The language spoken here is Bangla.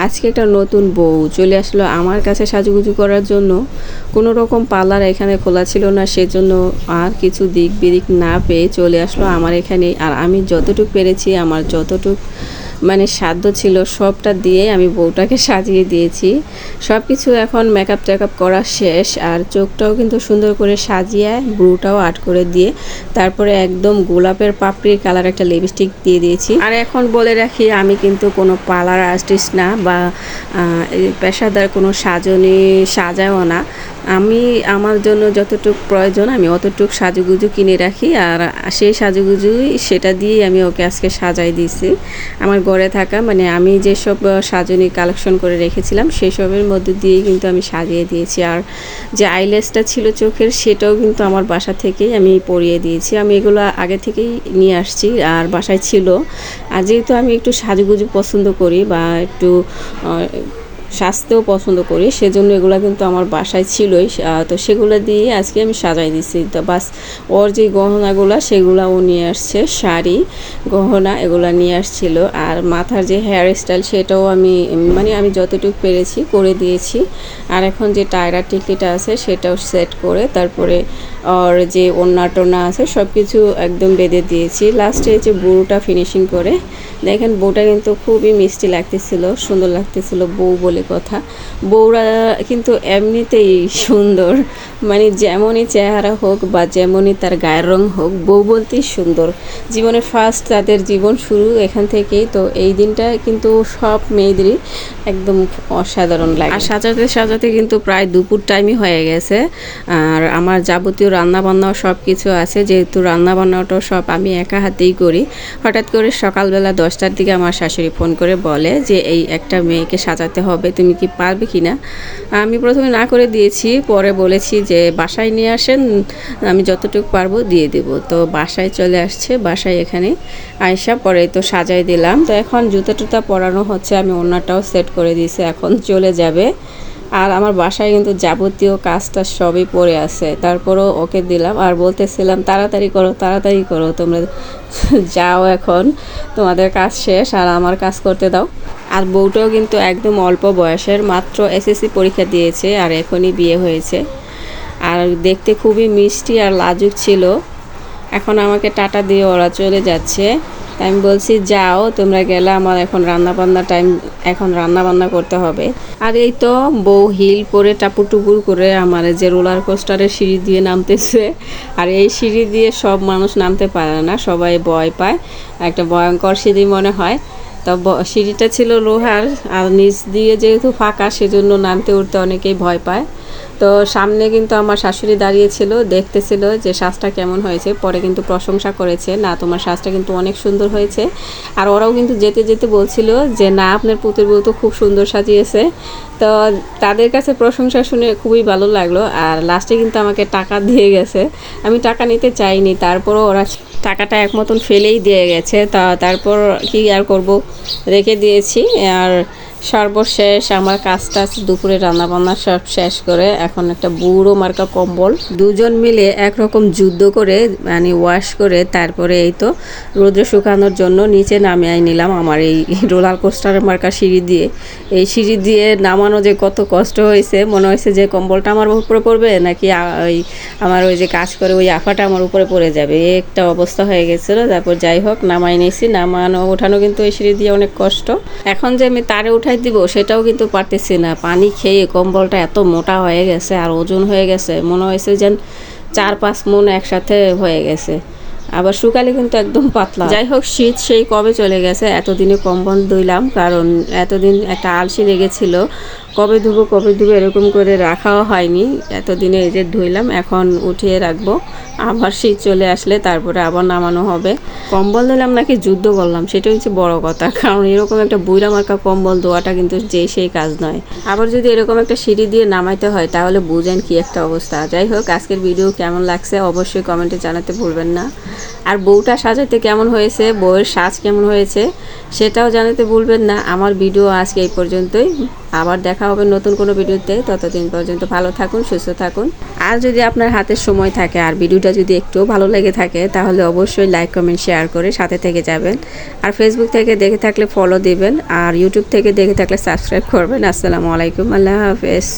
আজকে একটা নতুন বউ চলে আসলো আমার কাছে সাজুগুজু করার জন্য। কোনো রকম পার্লার এখানে খোলা ছিল না, সেজন্য আর কিছু দিক বিদিক না পেয়ে চলে আসলো আমার এখানে। আর আমি যতটুকু পেরেছি, আমার যতটুকু মানে সাধ্য ছিল সবটা দিয়ে আমি বউটাকে সাজিয়ে দিয়েছি। সব কিছু এখন মেকআপ টেকআপ করা শেষ, আর চোখটাও কিন্তু সুন্দর করে সাজিয়ে ব্রুটাও আর্ট করে দিয়ে তারপরে একদম গোলাপের পাপড়ির কালার একটা লিপস্টিক দিয়ে দিয়েছি। আর এখন বলে রাখি, আমি কিন্তু কোনো পার্লার আর্টিস্ট না বা পেশাদার কোনো সাজাও না। আমি আমার জন্য যতটুকু প্রয়োজন আমি অতটুকু সাজুগুজু কিনে রাখি, আর সেই সাজুগুজুই সেটা দিয়েই আমি ওকে আজকে সাজাই দিয়েছি। আমার ঘরে থাকা মানে আমি যেসব সাজনি কালেকশন করে রেখেছিলাম সেসবের মধ্যে দিয়েই কিন্তু আমি সাজিয়ে দিয়েছি। আর যে আইল্যাশটা ছিল চোখের, সেটাও কিন্তু আমার বাসা থেকেই আমি পরিয়ে দিয়েছি। আমি এগুলো আগে থেকেই নিয়ে আসছি আর বাসায় ছিল। আর যেহেতু আমি একটু সাজুগুজু পছন্দ করি বা একটু সাজতেও পছন্দ করি, সেজন্য এগুলো কিন্তু আমার বাসায় ছিলই। তো সেগুলো দিয়ে আজকে আমি সাজাই দিচ্ছি। তো বাস ওর যে গহনাগুলো সেগুলো ও নিয়ে আসছে, শাড়ি গহনা এগুলো নিয়ে আসছিল। আর মাথার যে হেয়ার স্টাইল সেটাও আমি যতটুকু পেরেছি করে দিয়েছি। আর এখন যে টায়রা টিকলিটা আছে সেটাও সেট করে তারপরে ওর যে ওড়না টোনা আছে সব কিছু একদম বেঁধে দিয়েছি। লাস্টে যে বউটা ফিনিশিং করে দেখেন, বউটা কিন্তু খুবই মিষ্টি লাগতেছিল, সুন্দর লাগতেছিল। বউ বলে কথা, বউরা কিন্তু এমনিতেই সুন্দর, মানে যেমনই চেহারা হোক বা যেমনই তার গায়ের রং হোক, বউ বলতেই সুন্দর। জীবনের ফার্স্ট তাদের জীবন শুরু এখান থেকেই। তো এই দিনটা কিন্তু সব মেয়েদেরই একদম অসাধারণ লাগে। আর সাজাতে সাজাতে কিন্তু প্রায় দুপুর টাইমই হয়ে গেছে। আর আমার যাবতীয় রান্নাবান্নাও সব কিছু আছে, যেহেতু রান্নাবান্নাটাও সব আমি একা হাতেই করি। হঠাৎ করে সকালবেলা 10টার দিকে আমার শাশুড়ি ফোন করে বলে যে এই একটা মেয়েকে সাজাতে হবে, তুমি কি পারবে কি না। আমি প্রথমে না করে দিয়েছি, পরে বলেছি যে বাসায় নিয়ে আসেন, আমি যতটুকু পারবো দিয়ে দেব। তো বাসায় চলে আসছে, বাসায় এখানে আয়সা পরে তো সাজাই দিলাম। তো এখন জুতা টুতা পরানো হচ্ছে, আমি ওড়নাটাও সেট করে দিয়েছি, এখন চলে যাবে। আর আমার বাসায় কিন্তু যাবতীয় কাজটা সবই পড়ে আছে, তারপরও ওকে দিলাম আর বলতেছিলাম তাড়াতাড়ি করো তোমরা যাও, এখন তোমাদের কাজ শেষ আর আমার কাজ করতে দাও। আর বউটাও কিন্তু একদম অল্প বয়সের, মাত্র এসএসসি পরীক্ষা দিয়েছে আর এখনই বিয়ে হয়েছে। আর দেখতে খুবই মিষ্টি আর লাজুক ছিল। এখন আমাকে টাটা দিয়ে ওরা চলে যাচ্ছে। আমি বলছি যাও তোমরা গেলে, আমার এখন রান্নাবান্না করতে হবে। আর এই তো বউ হিল পরে টাপুর টুপুর করে আমার যে রোলার কোস্টারের সিঁড়ি দিয়ে নামতেছে। আর এই সিঁড়ি দিয়ে সব মানুষ নামতে পারে না, সবাই ভয় পায়, একটা ভয়ঙ্কর সিঁড়ি মনে হয়। তো সিঁড়িটা ছিল লোহার, আর নিচ দিয়ে যেহেতু ফাঁকা সেজন্য নামতে উঠতে অনেকেই ভয় পায়। তো সামনে কিন্তু আমার শাশুড়ি দাঁড়িয়েছিল, দেখতেছিল যে সাজটা কেমন হয়েছে। পরে কিন্তু প্রশংসা করেছে, না তোমার সাজটা কিন্তু অনেক সুন্দর হয়েছে। আর ওরাও কিন্তু যেতে যেতে বলছিল যে না আপনার পুতুল বউ তো খুব সুন্দর সাজিয়েছে। তো তাদের কাছে প্রশংসা শুনে খুবই ভালো লাগলো। আর লাস্টে কিন্তু আমাকে টাকা দিয়ে গেছে, আমি টাকা নিতে চাইনি, তারপরও ওরা টাকাটা এক মতন ফেলেই দিয়ে গেছে। তারপর কি আর করব, রেখে দিয়েছি। আর সর্বশেষ আমার কাজটা দুপুরে রান্নাবান্না সব শেষ করে এখন একটা বুড়ো মার্কা কম্বল দুজন মিলে একরকম যুদ্ধ করে মানে ওয়াশ করে তারপরে এই তো রোদ্রে শুকানোর জন্য নিচে নামিয়ে নিলাম আমার এই রোলার কোস্টারের মার্কা সিঁড়ি দিয়ে। এই সিঁড়ি দিয়ে নামানো যে কত কষ্ট হয়েছে, মনে হয়েছে যে কম্বলটা আমার উপরে পড়বে নাকি আমার ওই যে কাজ করে ওই আফাটা আমার উপরে পড়ে যাবে, এই একটা অবস্থা হয়ে গেছিলো। তারপর যাই হোক নামাই নিয়েছি, নামানো ওঠানো কিন্তু এই সিঁড়ি দিয়ে অনেক কষ্ট। এখন যে আমি তারে উঠাই দিব সেটাও কিন্তু পারতেছি না, পানি খেয়ে কম্বলটা এত মোটা হয়ে গেছে আর ওজন হয়ে গেছে, মনে হয়েছে যেন 4-5 মণ একসাথে হয়ে গেছে। আবার শুকালে কিন্তু একদম পাতলা। যাই হোক শীত সেই কবে চলে গেছে, এতদিনে কম্বল ধুইলাম, কারণ এতদিন একটা আলসি লেগেছিল, কবে ধুবো এরকম করে রাখাও হয়নি। এতদিনে এই যে ধুইলাম, এখন উঠিয়ে রাখবো, আবার শীত চলে আসলে তারপরে আবার নামানো হবে। কম্বল ধুলাম নাকি যুদ্ধ করলাম সেটা হচ্ছে বড় কথা, কারণ এরকম একটা বুইড়া মার্কা কম্বল ধোয়াটা কিন্তু সেই কাজ নয়। আবার যদি এরকম একটা সিঁড়ি দিয়ে নামাইতে হয় তাহলে বুঝেন কি একটা অবস্থা। যাই হোক আজকের ভিডিও কেমন লাগছে অবশ্যই কমেন্টে জানাতে ভুলবেন না। আর বউটা সাজাতে কেমন হয়েছে, বউয়ের সাজ কেমন হয়েছে সেটাও জানাতে ভুলবেন না। আমার ভিডিও আজকে এই পর্যন্তই, আবার দেখা হবে নতুন কোনো ভিডিওতে। ততদিন পর্যন্ত ভালো থাকুন, সুস্থ থাকুন। আর যদি আপনার হাতে সময় থাকে আর ভিডিওটা যদি একটু ভালো লেগে থাকে তাহলে অবশ্যই লাইক কমেন্ট শেয়ার করে সাথে থেকে যাবেন। আর ফেসবুক থেকে দেখে থাকলে ফলো দিবেন, আর ইউটিউব থেকে দেখে থাকলে সাবস্ক্রাইব করবেন। আসসালামু আলাইকুম, আল্লাহ হাফেজ।